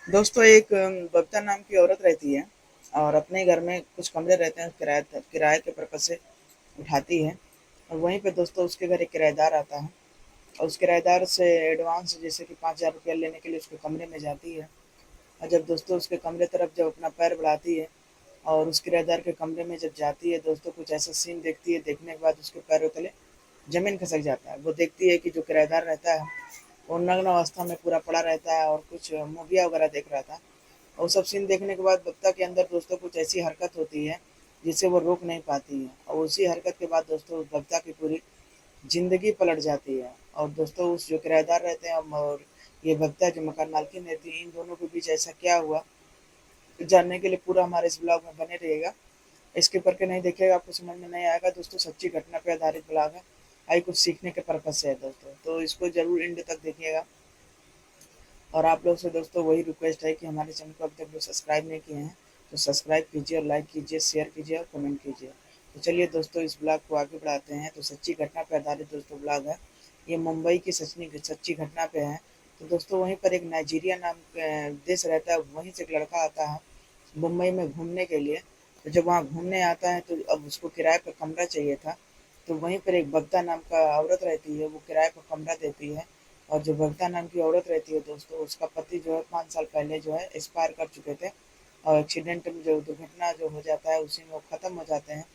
दोस्तों एक बबीता नाम की औरत रहती है और अपने घर में कुछ कमरे रहते हैं किराए किराए के पर्पज से उठाती है। और वहीं पे दोस्तों उसके घर एक किराएदार आता है और उस किराएदार से एडवांस जैसे कि 5,000 रुपया लेने के लिए उसके कमरे में जाती है। और जब दोस्तों उसके कमरे तरफ जब अपना पैर बढ़ाती है और उस किराएदार के कमरे में जब जाती है दोस्तों कुछ ऐसा सीन देखती है। देखने के बाद उसके पैरों तले जमीन खिसक जाता है। वो देखती है कि जो किराएदार रहता है वो नग्न अवस्था में पूरा पड़ा रहता है और कुछ मूविया वगैरह देख रहा था। और सब सीन देखने के बाद बबीता के अंदर दोस्तों कुछ ऐसी हरकत होती है जिसे वो रोक नहीं पाती है। और उसी हरकत के बाद दोस्तों बबीता की पूरी ज़िंदगी पलट जाती है। और दोस्तों उस जो किराएदार रहते हैं और ये बबीता जो मकान मालकिन रहती है, इन दोनों के बीच ऐसा क्या हुआ जानने के लिए पूरा हमारे इस ब्लॉग में बने रहिएगा। स्किप करके नहीं देखिएगा, आपको समझ में नहीं आएगा। दोस्तों सच्ची घटना पे आधारित ब्लॉग है, आई कुछ सीखने के पर्पज से है दोस्तों, तो इसको जरूर एंड तक देखिएगा। और आप लोग से दोस्तों वही रिक्वेस्ट है कि हमारे चैनल को अभी तक लोग सब्सक्राइब नहीं किए हैं तो सब्सक्राइब कीजिए और लाइक कीजिए, शेयर कीजिए और कमेंट कीजिए। तो चलिए दोस्तों इस ब्लॉग को आगे बढ़ाते हैं। तो सच्ची घटना पर आधारित दोस्तों ब्लॉग है, ये मुंबई की सच्ची घटना पे है। तो दोस्तों वहीं पर एक नाइजीरिया नाम देश रहता है, वहीं से एक लड़का आता है मुंबई में घूमने के लिए। तो जब वहाँ घूमने आता है तो अब उसको किराए पर कमरा चाहिए था। तो वहीं पर एक बबीता नाम का औरत रहती है, वो किराए पर कमरा देती है। और जो बबीता नाम की औरत रहती है दोस्तों, उसका पति जो है 5 साल पहले जो है एक्सपायर कर चुके थे और एक्सीडेंट में जो दुर्घटना जो हो जाता है उसी में वो ख़त्म हो जाते हैं।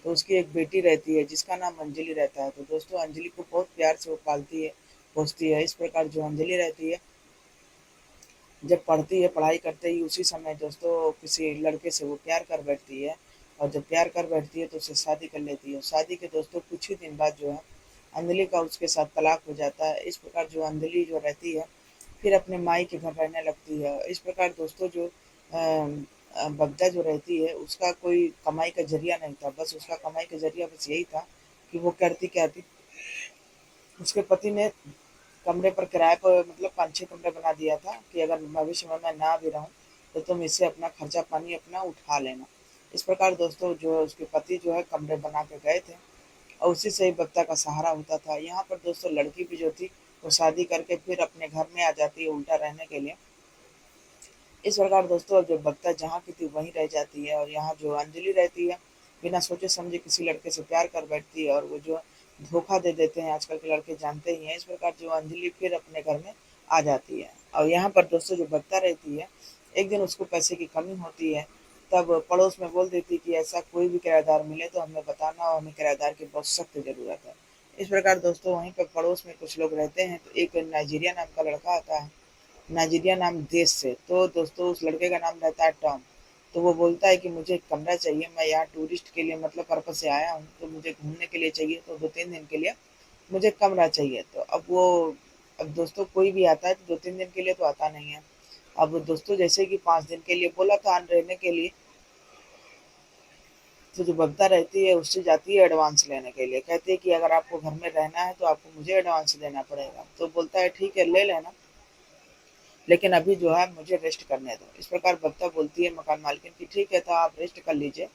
तो उसकी एक बेटी रहती है जिसका नाम अंजलि रहता है। तो दोस्तों अंजलि को बहुत प्यार से वो पालती है पोसती है। इस प्रकार जो अंजलि रहती है जब पढ़ती है, पढ़ाई करते ही उसी समय दोस्तों किसी लड़के से वो प्यार कर बैठती है। और जब प्यार कर बैठती है तो उससे शादी कर लेती है। शादी के दोस्तों कुछ ही दिन बाद जो है अंजलि का उसके साथ तलाक हो जाता है। इस प्रकार जो अंजलि जो रहती है फिर अपने माई के घर रहने लगती है। इस प्रकार दोस्तों जो बबीता जो रहती है उसका कोई कमाई का जरिया नहीं था, बस उसका कमाई का जरिया बस यही था कि वो करती क्या थी, उसके पति ने कमरे पर किराए पर मतलब 5-6 कमरे बना दिया था कि अगर भविष्य में मैं ना भी रहूं तो तुम इससे अपना खर्चा पानी अपना उठा लेना। इस प्रकार दोस्तों जो है उसके पति जो है कमरे बना के गए थे और उसी से ही बबीता का सहारा होता था। यहाँ पर दोस्तों लड़की भी जो थी वो शादी करके फिर अपने घर में आ जाती है उल्टा रहने के लिए। इस प्रकार दोस्तों अब जो बबीता जहाँ की थी वहीं रह जाती है और यहाँ जो अंजलि रहती है बिना सोचे समझे किसी लड़के से प्यार कर बैठती है और वो जो धोखा दे देते हैं, आजकल के लड़के जानते ही हैं। इस प्रकार जो अंजलि फिर अपने घर में आ जाती है। और यहाँ पर दोस्तों जो बबीता रहती है एक दिन उसको पैसे की कमी होती है, तब पड़ोस में बोल देती कि ऐसा कोई भी किराएदार मिले तो हमें बताना और हमें किराएदार की बहुत सख्त ज़रूरत है। इस प्रकार दोस्तों वहीं पर पड़ोस में कुछ लोग रहते हैं तो एक नाइजीरिया नाम का लड़का आता है, नाइजीरिया नाम देश से। तो दोस्तों उस लड़के का नाम रहता है टॉम। तो वो बोलता है कि मुझे एक कमरा चाहिए, मैं यहाँ टूरिस्ट के लिए मतलब पर्पज से आया हूँ तो मुझे घूमने के लिए चाहिए, तो 2-3 दिन के लिए मुझे कमरा चाहिए। तो अब दोस्तों कोई भी आता है तो 2-3 दिन के लिए तो आता नहीं है। अब दोस्तों जैसे कि 5 दिन के लिए बोला था रहने के लिए, तो जो बबीता रहती है उससे जाती है एडवांस लेने के लिए, कहती है कि अगर आपको घर में रहना है तो आपको मुझे एडवांस देना पड़ेगा। तो बोलता है ठीक है ले लेना, लेकिन अभी जो है मुझे रेस्ट करने दो। इस प्रकार बबीता बोलती है मकान मालकिन की ठीक है तो आप रेस्ट कर लीजिए।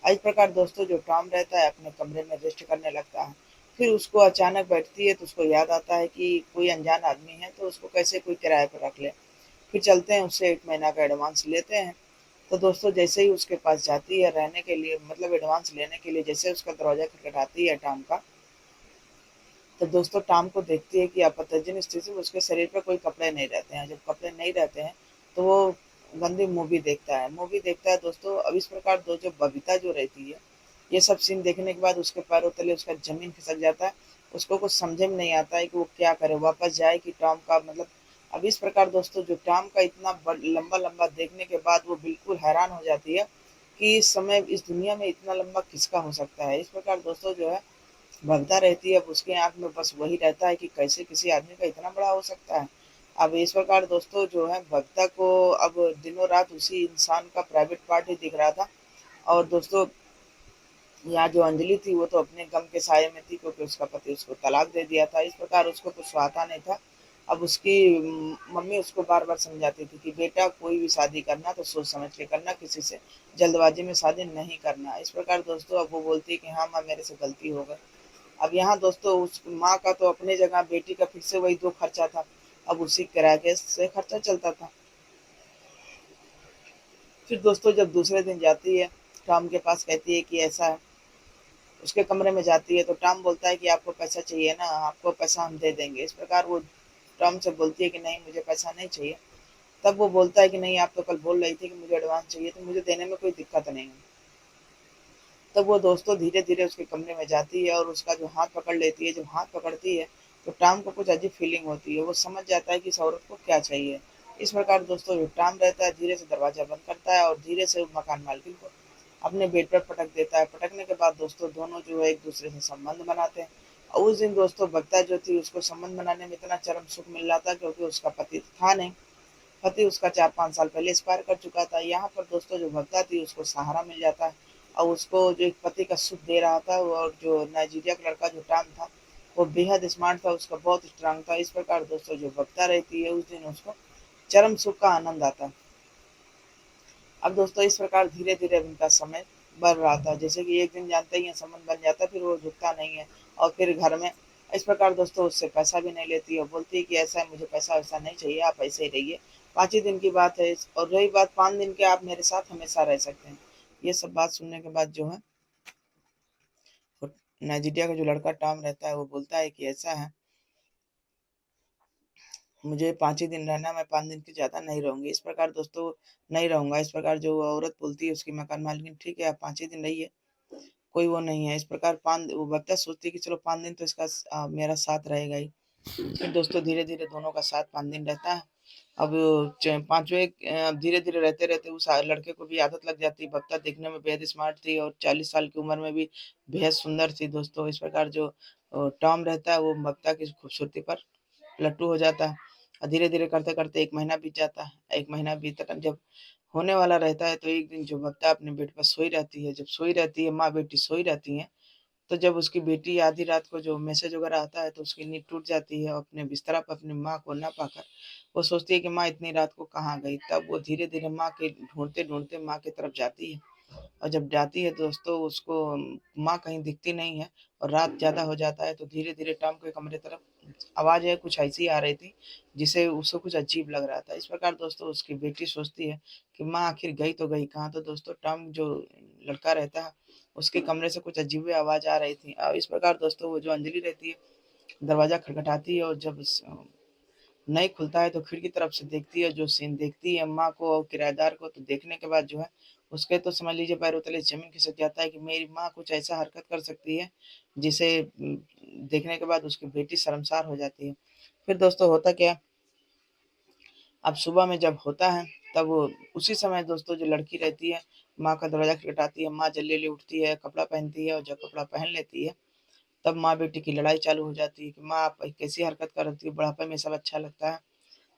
इस प्रकार दोस्तों जो टॉम रहता है अपने कमरे में रेस्ट करने लगता है। फिर उसको अचानक बैठती है तो उसको याद आता है कि कोई अनजान आदमी है तो उसको कैसे कोई किराए पर रख ले। फिर चलते हैं उससे 1 महीना का एडवांस लेते हैं। तो दोस्तों जैसे ही उसके पास जाती है रहने के लिए मतलब एडवांस लेने के लिए, जैसे उसका दरवाजा खटखटाती है टॉम का, तो दोस्तों टॉम को देखती है कि आपत्तिजनक स्थिति में उसके शरीर पे कोई कपड़े नहीं रहते हैं। जब कपड़े नहीं रहते हैं तो वो गंदी मूवी देखता है, दोस्तों। अब इस प्रकार दो जो बबीता जो रहती है ये सब सीन देखने के बाद उसके पैरों तले उसका जमीन खिसक जाता है। उसको कुछ समझ में नहीं आता है कि वो क्या करे, वापस जाए कि टॉम का मतलब। अब इस प्रकार दोस्तों जो टॉम का इतना लंबा लंबा देखने के बाद वो बिल्कुल हैरान हो जाती है कि इस समय इस दुनिया में इतना लंबा किसका हो सकता है। इस प्रकार दोस्तों जो है भगता रहती है, अब उसके आँख में बस वही रहता है कि कैसे किसी आदमी का इतना बड़ा हो सकता है। अब इस प्रकार दोस्तों जो है भगता को अब दिनों रात उसी इंसान का प्राइवेट पार्ट ही दिख रहा था। और दोस्तों यहाँ जो अंजलि थी वो तो अपने गम के साये में थी क्योंकि उसका पति उसको तलाक दे दिया था। इस प्रकार उसको कुछ आता नहीं था। अब उसकी मम्मी उसको बार बार समझाती थी कि बेटा कोई भी शादी करना तो सोच समझ के करना, किसी से जल्दबाजी में शादी नहीं करना। इस प्रकार दोस्तों अब वो बोलती है कि हाँ माँ मेरे से गलती हो गई। अब यहाँ दोस्तों उस माँ का तो अपने जगह, बेटी का फिर से वही दो खर्चा था, अब उसी किराए के से खर्चा चलता था। फिर दोस्तों जब दूसरे दिन जाती है, टॉम के पास कहती है कि ऐसा है, उसके कमरे में जाती है तो टॉम बोलता है कि आपको पैसा चाहिए ना, आपको पैसा हम दे देंगे। इस प्रकार वो टॉम से बोलती है कि नहीं, मुझे पैसा नहीं चाहिए। तब वो बोलता है कि नहीं, आप तो कल बोल रही थी कि मुझे एडवांस चाहिए, तो मुझे देने में कोई दिक्कत नहीं है। तब वो दोस्तों धीरे धीरे उसके कमरे में जाती है और उसका जो हाथ पकड़ लेती है। जब हाथ पकड़ती है तो टॉम को कुछ अजीब फीलिंग होती है, वो समझ जाता है कि इस औरत को क्या चाहिए। इस प्रकार दोस्तों जो टॉम रहता है धीरे से दरवाजा बंद करता है और धीरे से मकान मालकिन को अपने बेड पर पटक देता है। पटकने के बाद दोस्तों दोनों जो है एक दूसरे से संबंध बनाते हैं। और उस दिन दोस्तों बक्ता जो थी उसको संबंध बनाने में इतना चरम सुख मिल रहा था, क्योंकि उसका पति था नहीं। पति उसका 4-5 साल पहले एक्सपायर कर चुका था। यहाँ पर दोस्तों जो भक्ता थी उसको सहारा मिल जाता है और उसको जो एक पति का सुख दे रहा था। और जो नाइजीरिया का लड़का जो टॉम था वो बेहद स्मार्ट था, उसका बहुत स्ट्रांग था। इस प्रकार दोस्तों जो भक्ता रहती है उस दिन उसको चरम सुख का आनंद आता है। अब दोस्तों इस प्रकार धीरे धीरे उनका समय बढ़ रहा था। जैसे कि एक दिन जानते ही संबंध बन जाता, फिर वो झुकता नहीं है और फिर घर में इस प्रकार दोस्तों उससे पैसा भी नहीं लेती और बोलती है कि ऐसा है, मुझे पैसा वैसा नहीं चाहिए, आप ऐसे ही रहिए। 5 ही दिन की बात है और रही बात 5 दिन के, आप मेरे साथ हमेशा रह सकते हैं। ये सब बात सुनने के बाद जो है नाइजीरिया का जो लड़का टॉम रहता है वो बोलता है कि ऐसा है, मुझे 5 ही दिन रहना, मैं 5 दिन की ज्यादा नहीं रहूंगी। इस प्रकार दोस्तों नहीं रहूंगा। इस प्रकार जो औरत बोलती है उसकी मकान मालकिन, ठीक है आप 5 ही दिन रहिए, कोई वो नहीं है। इस प्रकार 5 वो बच्चा सोचती है कि चलो 5 दिन तो इसका मेरा साथ रहेगा ही। फिर दोस्तों धीरे धीरे दोनों का साथ 5 दिन रहता है। अब पांचवे धीरे धीरे रहते रहते उस लड़के को भी आदत लग जाती है। बक्ता देखने में बेहद स्मार्ट थी और 40 साल की उम्र में भी बेहद सुंदर थी दोस्तों। इस प्रकार जो टॉम रहता है वो बक्ता की खूबसूरती पर लट्टू हो जाता है। और धीरे धीरे करते करते 1 महीना बीत जाता है। 1 महीना बीतकर जब होने वाला रहता है तो एक दिन जो बक्ता अपने बेड पर सोई रहती है, जब सोई रहती है माँ बेटी सोई रहती है, तो जब उसकी बेटी आधी रात को जो मैसेज वगैरह आता है तो उसकी नींद टूट जाती है और अपने बिस्तरा पर अपनी माँ को ना पाकर वो सोचती है कि माँ इतनी रात को कहाँ गई। तब वो धीरे धीरे माँ के ढूंढते ढूंढते माँ की तरफ जाती है और जब जाती है दोस्तों उसको माँ कहीं दिखती नहीं है और रात ज्यादा हो जाता है। तो धीरे धीरे टॉम के कमरे तरफ आवाज है कुछ ऐसी आ रही थी जिसे उसको कुछ अजीब लग रहा था। इस प्रकार दोस्तों उसकी बेटी सोचती है कि माँ आखिर गई तो गई कहाँ। तो दोस्तों टॉम जो लड़का रहता है उसके कमरे से कुछ अजीब आवाज आ रही थी। और इस प्रकार दोस्तों वो जो अंजलि रहती है दरवाजा खटखटाती है और जब नहीं खुलता है तो खिड़की तरफ से देखती है, जो सीन देखती है माँ को और किराएदार को, तो देखने के बाद जो है उसके तो समझ लीजिए पैरों तले जमीन खिसक जाता है कि मेरी माँ कुछ ऐसा हरकत कर सकती है जिसे देखने के बाद उसकी बेटी शर्मसार हो जाती है। फिर दोस्तों होता क्या, अब सुबह में जब होता है तब उसी समय दोस्तों जो लड़की रहती है माँ का दरवाजा खटखटाती है। माँ जल्दी जल्दी उठती है, कपड़ा पहनती है और जब कपड़ा पहन लेती है तब माँ बेटी की लड़ाई चालू हो जाती है कि माँ आप कैसी हरकत कर रही हो, बुढ़ापे में सब अच्छा लगता है।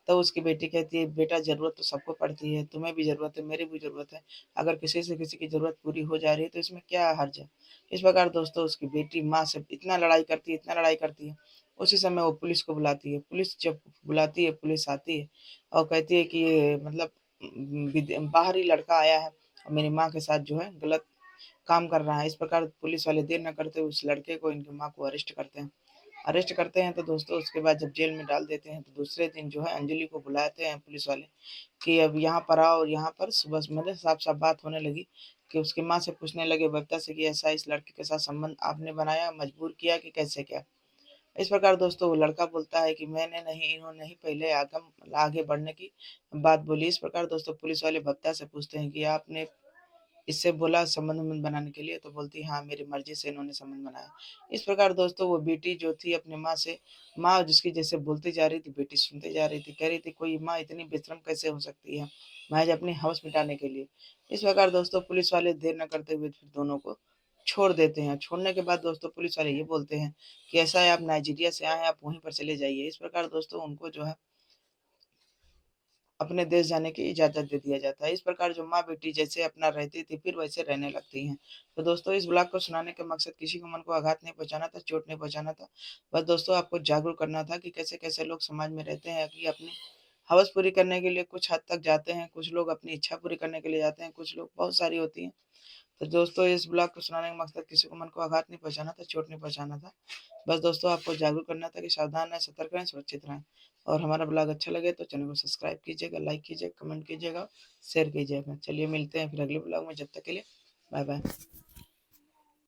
तो उसकी बेटी कहती है बेटा जरूरत तो सबको पड़ती है, तुम्हें भी जरूरत है, मेरी भी जरूरत है, अगर किसी से किसी की जरूरत पूरी हो जा रही है तो इसमें क्या हर्ज है। इस प्रकार दोस्तों उसकी बेटी माँ से इतना लड़ाई करती है, इतना लड़ाई करती है। उसी समय वो पुलिस को बुलाती है। पुलिस जब बुलाती है पुलिस आती है और कहती है कि ये मतलब बाहरी लड़का आया है और मेरी माँ के साथ जो है गलत काम कर रहा है। इस प्रकार पुलिस वाले देर न करते उस लड़के को, इनकी माँ को अरेस्ट करते हैं। अरेस्ट करते हैं तो दोस्तों उसके बाद जब जेल में डाल देते हैं तो दूसरे दिन जो है अंजलि को बुलाते हैं पुलिस वाले कि अब यहाँ पर आओ। और यहाँ पर सुबह मतलब साफ साफ बात होने लगी कि उसकी माँ से पूछने लगे बबीता से कि ऐसा इस लड़के के साथ संबंध आपने बनाया, मजबूर किया कि कैसे क्या। इस प्रकार दोस्तों वो लड़का बोलता है कि मैंने नहीं, इन्होंने ही पहले आगे बढ़ने की बात बोली। इस प्रकार दोस्तों पुलिस वाले बबीता से पूछते हैं कि आपने इससे बोला संबंध वंबंध बनाने के लिए, तो बोलती है हाँ मेरी मर्जी से इन्होंने संबंध बनाया। इस प्रकार दोस्तों वो बेटी जो थी अपनी माँ से, माँ जिसकी जैसे बोलती जा रही थी बेटी सुनते जा रही थी, कह रही थी कोई माँ इतनी बेशरम कैसे हो सकती है महज अपनी हवस मिटाने के लिए। इस प्रकार दोस्तों पुलिस वाले देर न करते हुए फिर दोनों को छोड़ देते हैं। छोड़ने के बाद दोस्तों पुलिस वाले ये बोलते हैं कि ऐसा है आप नाइजीरिया से आए हैं, आप वहीं पर चले जाइए। इस प्रकार दोस्तों उनको जो है अपने देश जाने की इजाज़त दे दिया जाता है। इस प्रकार जो माँ-बेटी जैसे अपना रहती थी फिर वैसे रहने लगती हैं। तो दोस्तों इस ब्लॉग को सुनाने का मकसद किसी को मन को आघात नहीं पहुँचाना था, चोट नहीं पहुँचाना था। बस दोस्तों आपको जागरूक करना था कि कैसे-कैसे लोग समाज में रहते हैं कि अपनी हवस पूरी करने के लिए कुछ हद तक जाते हैं, कुछ लोग अपनी इच्छा पूरी करने के लिए जाते हैं, कुछ लोग बहुत सारी होती हैं। तो दोस्तों इस ब्लॉग को सुनाने का मकसद किसी को मन को आघात नहीं पहुँचाना था, चोट नहीं पहुँचाना था। बस दोस्तों आपको जागरूक करना था कि सावधान रहें, सतर्क रहें, सुरक्षित रहें। और हमारा ब्लॉग अच्छा लगे तो चैनल को सब्सक्राइब कीजिएगा, लाइक कीजिएगा, कमेंट कीजिएगा, शेयर कीजिएगा। चलिए मिलते हैं फिर अगले ब्लॉग में, जब तक के लिए बाय बाय।